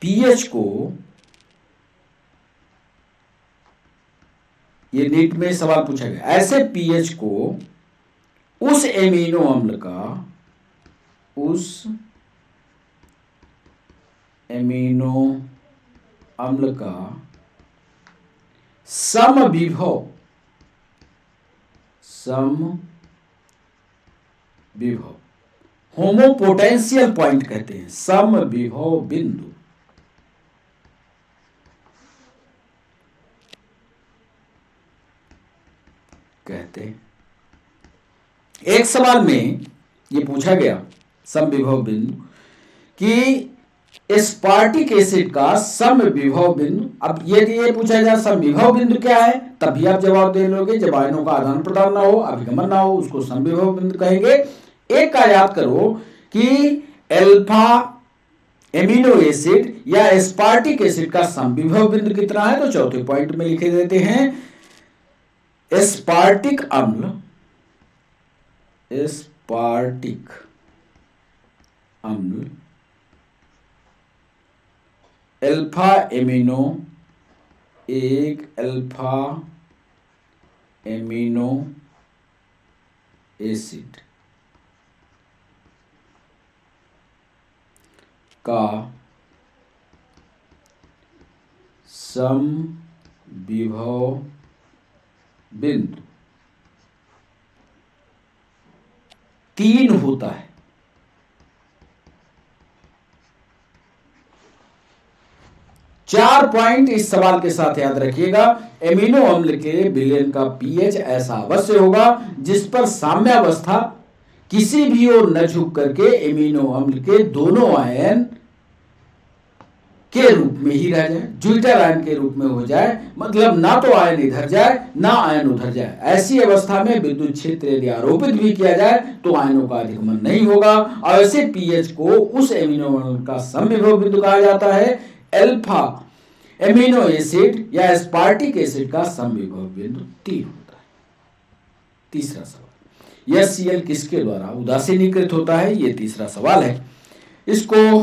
पीएच को, ये नीट में सवाल पूछा गया, ऐसे पीएच को उस एमिनो अम्ल का, उस एमिनो अम्ल का समविभव, समविभव होमोपोटेंशियल पॉइंट कहते हैं, समविभव बिंदु कहते हैं। एक सवाल में ये पूछा गया समविभव बिंदु कि एस्पार्टिक एसिड का समविभव बिंदु। अब यदि ये पूछा जाए समविभव बिंदु क्या है, तभी आप जवाब दे लोगे जब आयनों का आदान प्रदान ना हो, अभिगमन ना हो, उसको समविभव बिंदु कहेंगे। एक का याद करो कि अल्फा एमिनो एसिड या एस्पार्टिक एसिड का समविभव बिंदु कितना है, तो चौथे पॉइंट में लिखे देते हैं एस्पार्टिक अम्ल, एस्पार्टिक अम्ल अल्फा एमिनो, एक अल्फा एमिनो एसिड का समविभव बिंदु 3 होता है। चार पॉइंट इस सवाल के साथ याद रखिएगा। एमिनो अम्ल के विलयन का पीएच ऐसा अवश्य होगा जिस पर साम्यावस्था किसी भी ओर न झुक करके एमिनो अम्ल के दोनों आयन के रूप में ही रह जाए, ज्विटर आयन के रूप में हो जाए, मतलब ना तो आयन इधर जाए ना आयन उधर जाए। ऐसी अवस्था में विद्युत क्षेत्र यदि आरोपित भी किया जाए तो आयनों का अधिगमन नहीं होगा और ऐसे पीएच को उस एमिनो अम्ल का समविभव बिंदु कहा जाता है। अल्फा एमिनो एसिड या एस्पार्टिक एसिड का समविभव बिंदु 3 होता है। तीसरा सवाल, HCl किसके द्वारा उदासीनीकृत होता है? ये तीसरा सवाल है। इसको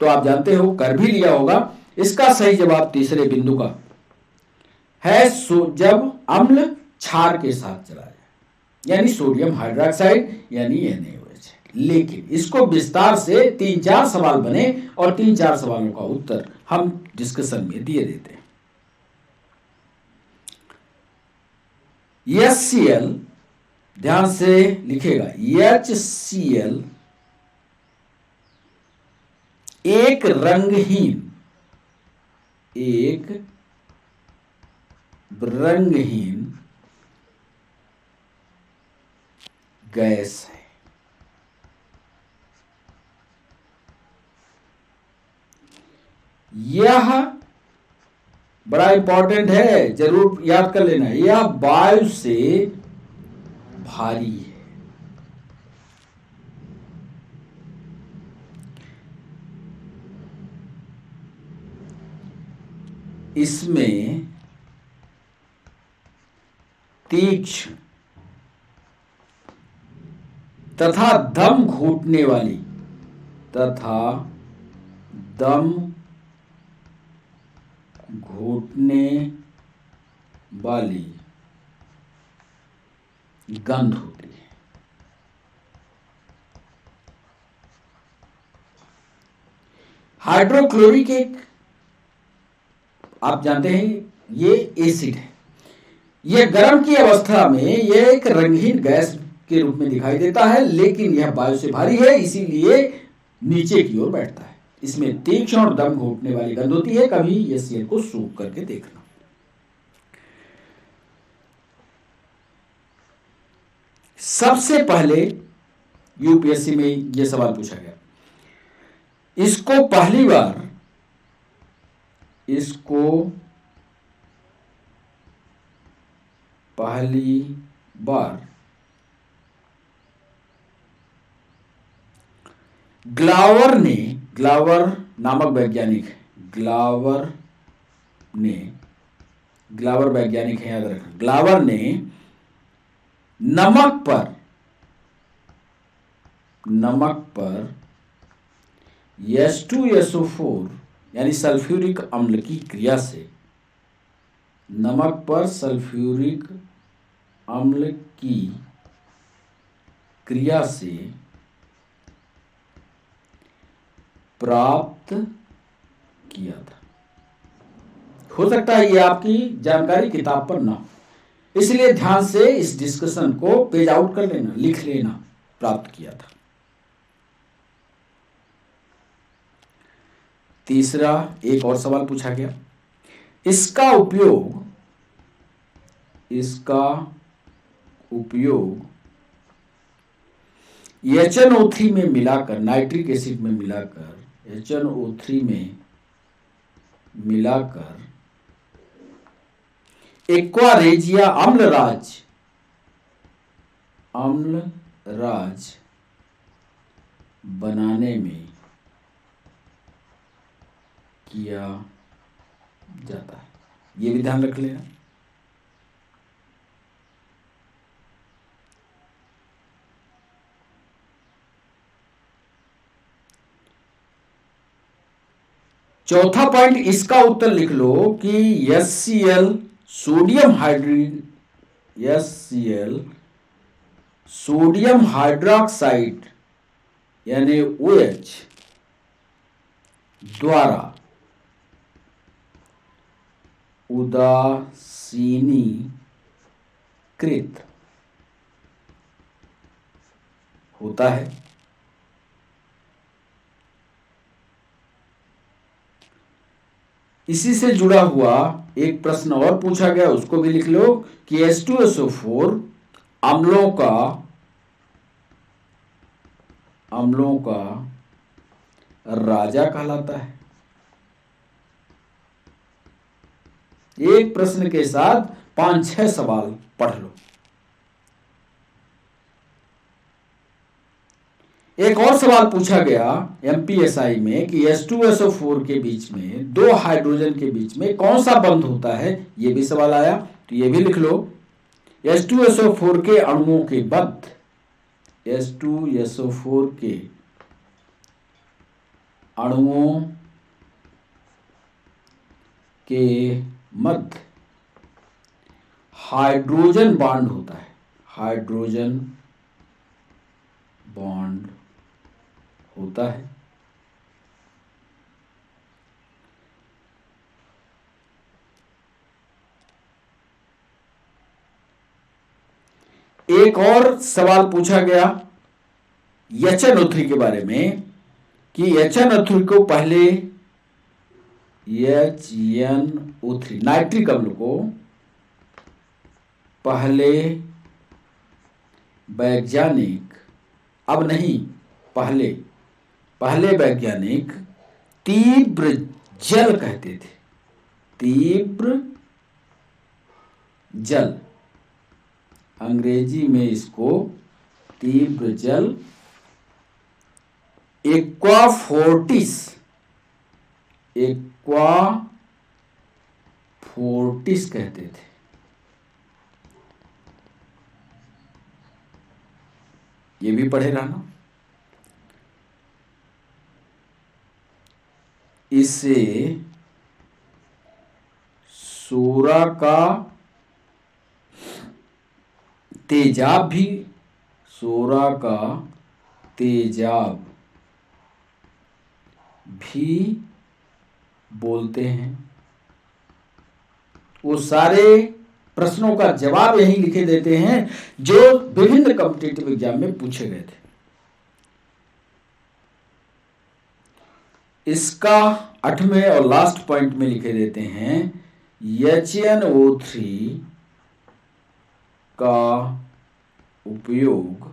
तो आप जानते हो, कर भी लिया होगा। इसका सही जवाब तीसरे बिंदु का है जब अम्ल क्षार के साथ चला जाए, यानी सोडियम हाइड्रोक्साइड यानी NaOH। लेकिन इसको विस्तार से 3-4 सवाल बने और 3-4 सवालों का उत्तर हम डिस्कशन में दिए देते हैं। HCl ध्यान से लिखेगा, HCl एक रंगहीन गैस है। यह बड़ा इंपॉर्टेंट है, जरूर याद कर लेना। यह वायु से भारी है। इसमें तीक्ष्ण तथा दम घोटने वाली गंध होती है। हाइड्रोक्लोरिक एक, आप जानते हैं, ये एसिड है। यह गर्म की अवस्था में यह एक रंगहीन गैस के रूप में दिखाई देता है, लेकिन यह वायु से भारी है, इसीलिए नीचे की ओर बैठता है। इसमें तीक्ष्ण और दम घोटने वाली गंध होती है। कभी HCl को सूख करके देखना। सबसे पहले यूपीएससी में यह सवाल पूछा गया। इसको पहली बार ग्लावर नामक वैज्ञानिक है, ग्लावर वैज्ञानिक है, याद रखना। ग्लावर ने नमक पर H2SO4 यानी सल्फ्यूरिक अम्ल की क्रिया से, नमक पर सल्फ्यूरिक अम्ल की क्रिया से प्राप्त किया था। हो सकता है ये आपकी जानकारी किताब पर ना हो, इसलिए ध्यान से इस डिस्कशन को पेज आउट कर लेना, लिख लेना, प्राप्त किया था। तीसरा एक और सवाल पूछा गया। इसका उपयोग HNO3 में मिलाकर, नाइट्रिक एसिड में मिलाकर, HNO3 में मिलाकर एक्वारेजिया अम्लराज बनाने में किया जाता है। ये भी ध्यान रख लेना। चौथा पॉइंट, इसका उत्तर लिख लो कि HCl सोडियम हाइड्रोक्साइड यानी OH द्वारा उदासीनीकृत होता है। इसी से जुड़ा हुआ एक प्रश्न और पूछा गया, उसको भी लिख लो कि H2SO4 अम्लों का राजा कहलाता है। एक प्रश्न के साथ 5-6 सवाल पढ़ लो। एक और सवाल पूछा गया MPSI में कि H2SO4 के बीच में, दो हाइड्रोजन के बीच में कौन सा बंध होता है, ये भी सवाल आया, तो ये भी लिख लो। H2SO4 के अणुओं के बंध, H2SO4 के अणुओं के मध्य हाइड्रोजन बॉन्ड होता है, हाइड्रोजन बॉन्ड होता है। एक और सवाल पूछा गया HNO3 के बारे में कि HNO3 को पहले, HNO3 नाइट्रिक अम्ल को पहले वैज्ञानिक, अब नहीं, पहले वैज्ञानिक तीव्र जल कहते थे। तीव्र जल, अंग्रेजी में इसको तीव्र जल, एक्वाफोर्टिस कहते थे। ये भी पढ़े रहना। इसे सोरा का तेजाब भी, सोरा का तेजाब भी बोलते हैं। वो सारे प्रश्नों का जवाब यही लिखे देते हैं जो विभिन्न कॉम्पिटिटिव एग्जाम में पूछे गए थे। इसका 8वें और लास्ट पॉइंट में लिखे देते हैं HNO3 का उपयोग,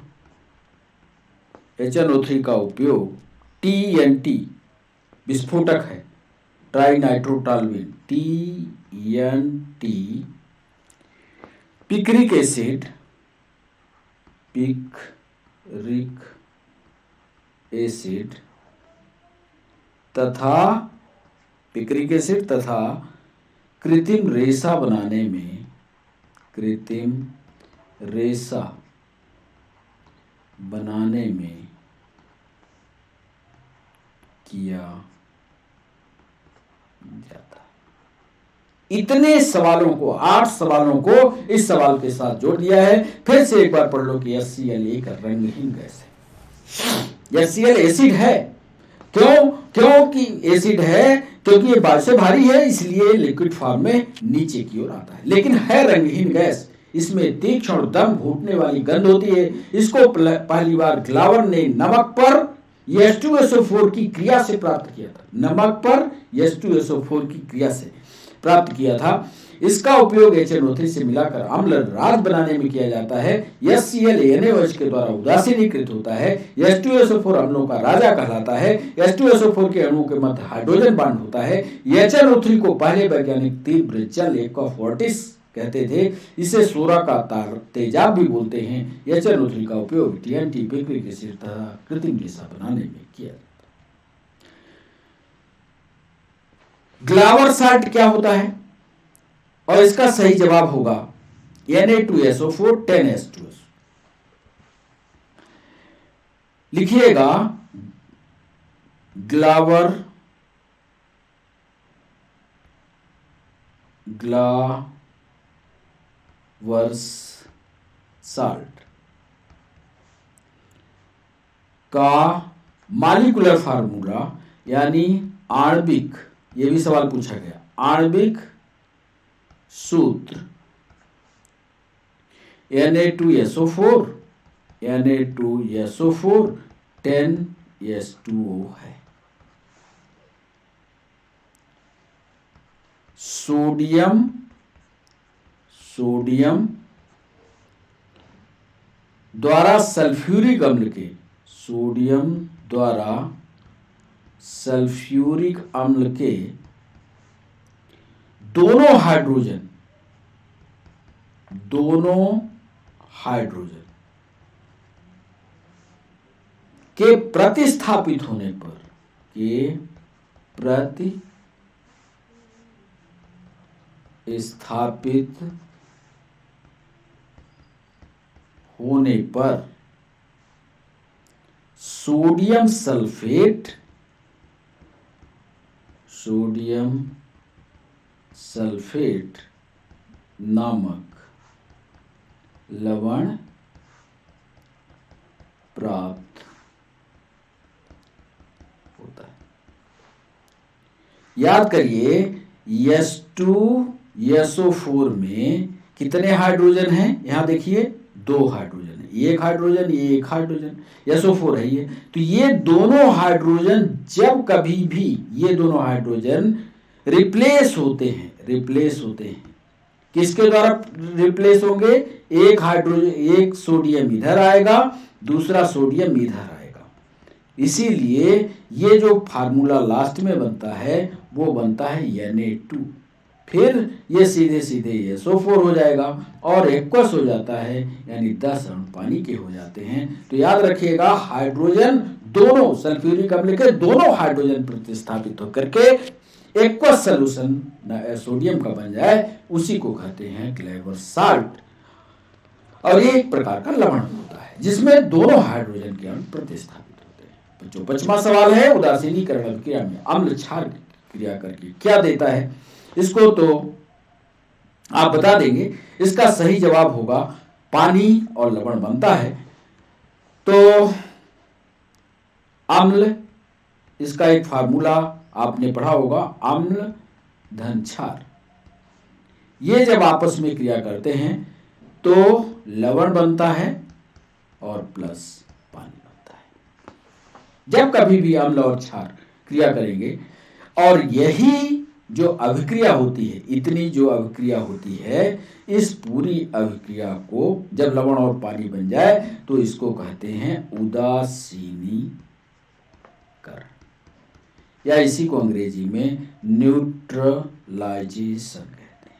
HNO3 का उपयोग TNT विस्फोटक है, ट्राई नाइट्रोटॉल्यूएन, TNT, पिक्रिक एसिड तथा पिक्रिक एसिड तथा कृत्रिम रेशा बनाने में, कृत्रिम रेशा बनाने में किया जाता। इतने सवालों को, 8 सवालों को इस सवाल के साथ जोड़ दिया है। फिर से एक बार पढ़ लो कि HCl एक रंगहीन गैस है। HCl एसिड है। क्योंकि एसिड है, क्योंकि ये बार से भारी है, इसलिए लिक्विड फॉर्म में नीचे की ओर आता है, लेकिन है रंगहीन गैस। इसमें तीक्ष्ण और दम घुटने वाली गंध होती है। इसको पहली बार ग्लावर ने नमक पर H2SO4 की क्रिया से प्राप्त किया था। नमक पर H2SO4 की क्रिया से प्राप्त किया था। इसका उपयोग HNO3 से मिलाकर अम्ल राज बनाने में किया जाता है। HCl NaOH के द्वारा उदासीनीकृत होता है। H2SO4 अम्लों का राजा कहलाता है। H2SO4 के अणुओं के मध्य हाइड्रोजन बॉन्ड होता है। HNO3 को पहले वैज्ञानिक तीव्र जल एक्वाफोर्टिस कहते थे। इसे सोरा का तेजाब भी बोलते हैं। HNO3 का उपयोग TNT, पिक्रिक एसिड तथा कृत्रिम रेशा बनाने में किया जाता है। ग्लावर साल्ट क्या होता है? और इसका सही जवाब होगा Na2SO4 10H2SO। लिखिएगा ग्लावर साल्ट का मॉलिक्यूलर फार्मूला यानी आणविक, ये भी सवाल पूछा गया, आणविक सूत्र Na2SO4 Na2SO4 10H2O है। सोडियम द्वारा सल्फ्यूरिक अम्ल के दोनों हाइड्रोजन के प्रतिस्थापित होने पर सोडियम सल्फेट नामक लवण प्राप्त होता है। याद करिए H2SO4 में कितने हाइड्रोजन हैं? यहां देखिए 2 हाइड्रोजन है, एक हाइड्रोजन SO4 है ये। तो ये दोनों हाइड्रोजन जब कभी भी ये दोनों हाइड्रोजन रिप्लेस होते हैं किसके द्वारा रिप्लेस होंगे? एक सोडियम इधर आएगा, दूसरा सोडियम इधर आएगा। इसीलिए ये जो फार्मूला लास्ट में बनता है वो बनता है Na2। फिर ये सीधे SO4 हो जाएगा और एक्वस हो जाता है, यानी 10 अणु पानी के हो जाते हैं। तो याद रखिएगा, हाइड्रोजन दोनों सल्फ्यूरिक अम्ल के दोनों हाइड्रोजन प्रतिस्थापित होकर के एक्वस सॉल्यूशन सोडियम का बन जाए, उसी को कहते हैं क्लेवर साल्ट। और ये एक प्रकार का लवण होता है जिसमें दोनों हाइड्रोजन के अणु प्रतिस्थापित होते हैं। जो 5वां सवाल है, उदासीनीकरण अभिक्रिया में अम्ल क्षार क्रिया करके क्या देता है, इसको तो आप बता देंगे। इसका सही जवाब होगा पानी और लवण बनता है। तो अम्ल, इसका एक फार्मूला आपने पढ़ा होगा, अम्ल धन क्षार। ये जब आपस में क्रिया करते हैं तो लवण बनता है और प्लस पानी बनता है। जब कभी भी अम्ल और क्षार क्रिया करेंगे, और यही जो अभिक्रिया होती है, इतनी जो अभिक्रिया होती है, इस पूरी अभिक्रिया को जब लवण और पानी बन जाए तो इसको कहते हैं उदासीनीकरण, या इसी को अंग्रेजी में न्यूट्रलाइजेशन कहते हैं।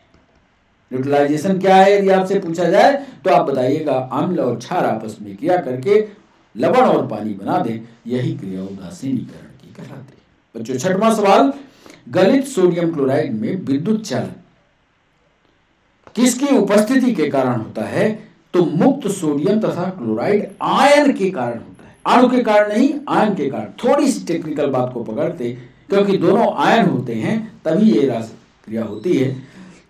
न्यूट्रलाइजेशन क्या है यदि आपसे पूछा जाए तो आप बताइएगा, अम्ल और क्षार आपस में क्रिया करके लवण और पानी बना दें, यही क्रिया उदासीनीकरण की कहलाती है। बच्चों, 6वां सवाल, गलित सोडियम क्लोराइड में विद्युत चालन किसकी उपस्थिति के कारण होता है? तो मुक्त सोडियम तथा क्लोराइड आयन के कारण होता है, अणु के कारण नहीं, आयन के कारण। थोड़ी सी टेक्निकल बात को पकड़ते, क्योंकि दोनों आयन होते हैं तभी ये रासायनिक क्रिया होती है।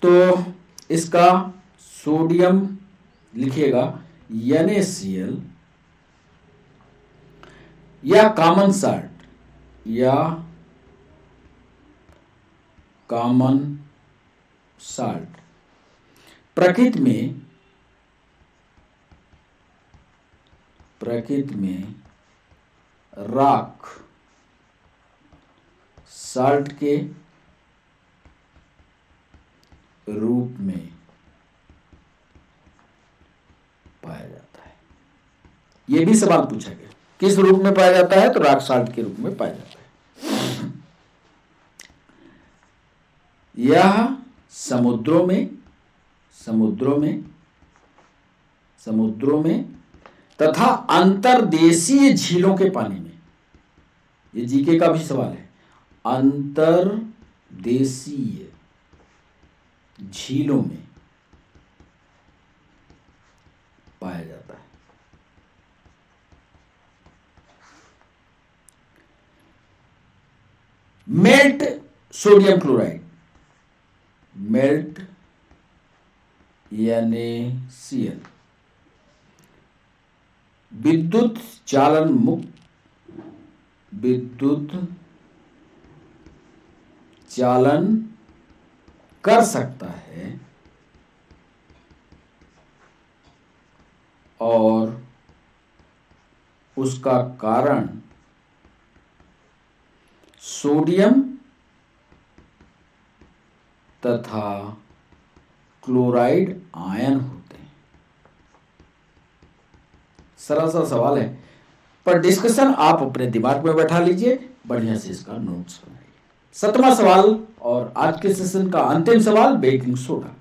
तो इसका सोडियम लिखिएगा NaCl, या कॉमन साल्ट प्रकृति में रॉक साल्ट के रूप में पाया जाता है। यह भी सवाल पूछा गया, किस रूप में पाया जाता है? तो रॉक साल्ट के रूप में पाया जाता है। यह समुद्रों में तथा अंतर्देशीय झीलों के पानी में, ये जीके का भी सवाल है, अंतर्देशीय झीलों में पाया जाता है। Melt sodium chloride, melt NaCl विद्युत चालन कर सकता है और उसका कारण सोडियम तथा क्लोराइड आयन होते हैं। सरल सा सवाल है, पर डिस्कशन आप अपने दिमाग में बैठा लीजिए, बढ़िया से इसका नोट्स बनाइए। 7वां सवाल और आज के सेशन का अंतिम सवाल, बेकिंग सोडा।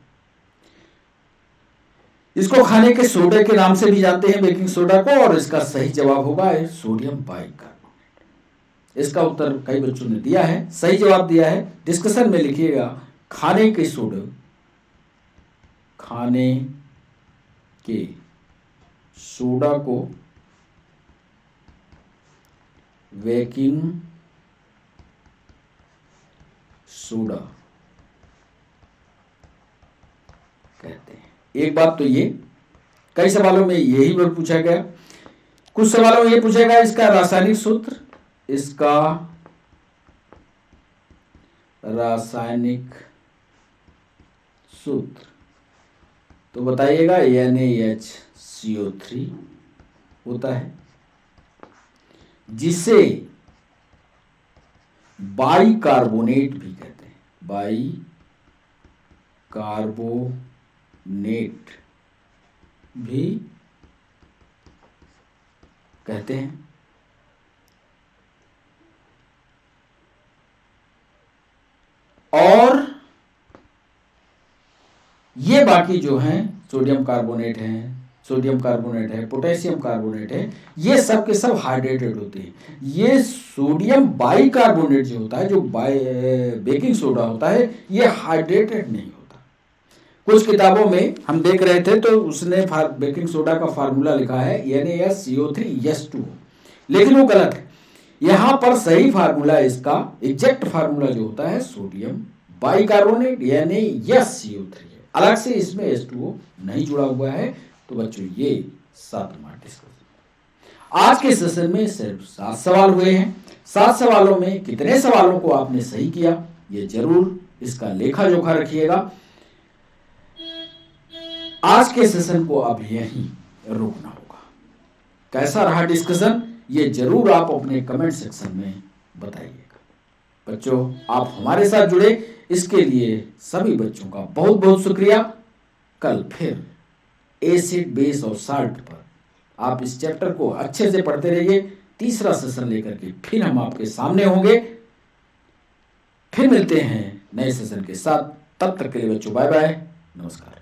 इसको खाने के सोडे के नाम से भी जानते हैं बेकिंग सोडा को, और इसका सही जवाब होगा सोडियम बाइकार्बोनेट। इसका उत्तर कई बच्चों ने दिया है, सही जवाब दिया है। डिस्कशन में लिखिएगा खाने के सोडे, खाने के सोडा को बेकिंग सोडा कहते हैं। एक बात तो ये, कई सवालों में यही वर्ड पूछा गया, कुछ सवालों में ये पूछा गया इसका रासायनिक सूत्र, इसका रासायनिक सूत्र तो बताइएगा NaHCO3 होता है, जिसे बाइकार्बोनेट भी कहते हैं, बाइकार्बोनेट भी कहते हैं। और ये बाकी जो हैं सोडियम कार्बोनेट है, पोटेशियम कार्बोनेट है, ये सब के सब हाइड्रेटेड होते हैं। ये सोडियम बाइकार्बोनेट जो होता है, जो बेकिंग सोडा होता है, ये हाइड्रेटेड नहीं होता। कुछ किताबों में हम देख रहे थे तो उसने बेकिंग सोडा का फार्मूला लिखा है NaSCO3H2O, लेकिन वो गलत है। यहां पर सही फार्मूला, इसका एग्जैक्ट फार्मूला जो होता है सोडियम बाइकार्बोनेट NaSCO3 है। अलग से इसमें H2O नहीं जुड़ा हुआ है। तो बच्चों ये 7वां डिस्कशन। आज के सेशन में सिर्फ 7 सवाल हुए हैं। 7 सवालों में कितने सवालों को आपने सही किया, ये जरूर इसका लेखा जोखा रखिएगा। आज के सेशन को अब यहीं रोकना होगा। कैसा रहा डिस्कशन, ये जरूर आप अपने कमेंट सेक्शन में बताइएगा। बच्चों आप हमारे साथ जुड़े, इसके लिए सभी बच्चों का बहुत बहुत शुक्रिया। कल फिर एसिड, बेस और साल्ट पर आप इस चैप्टर को अच्छे से पढ़ते रहिए। तीसरा सेशन लेकर के फिर हम आपके सामने होंगे। फिर मिलते हैं नए सेशन के साथ। तब तक के लिए बच्चों बाय बाय, नमस्कार।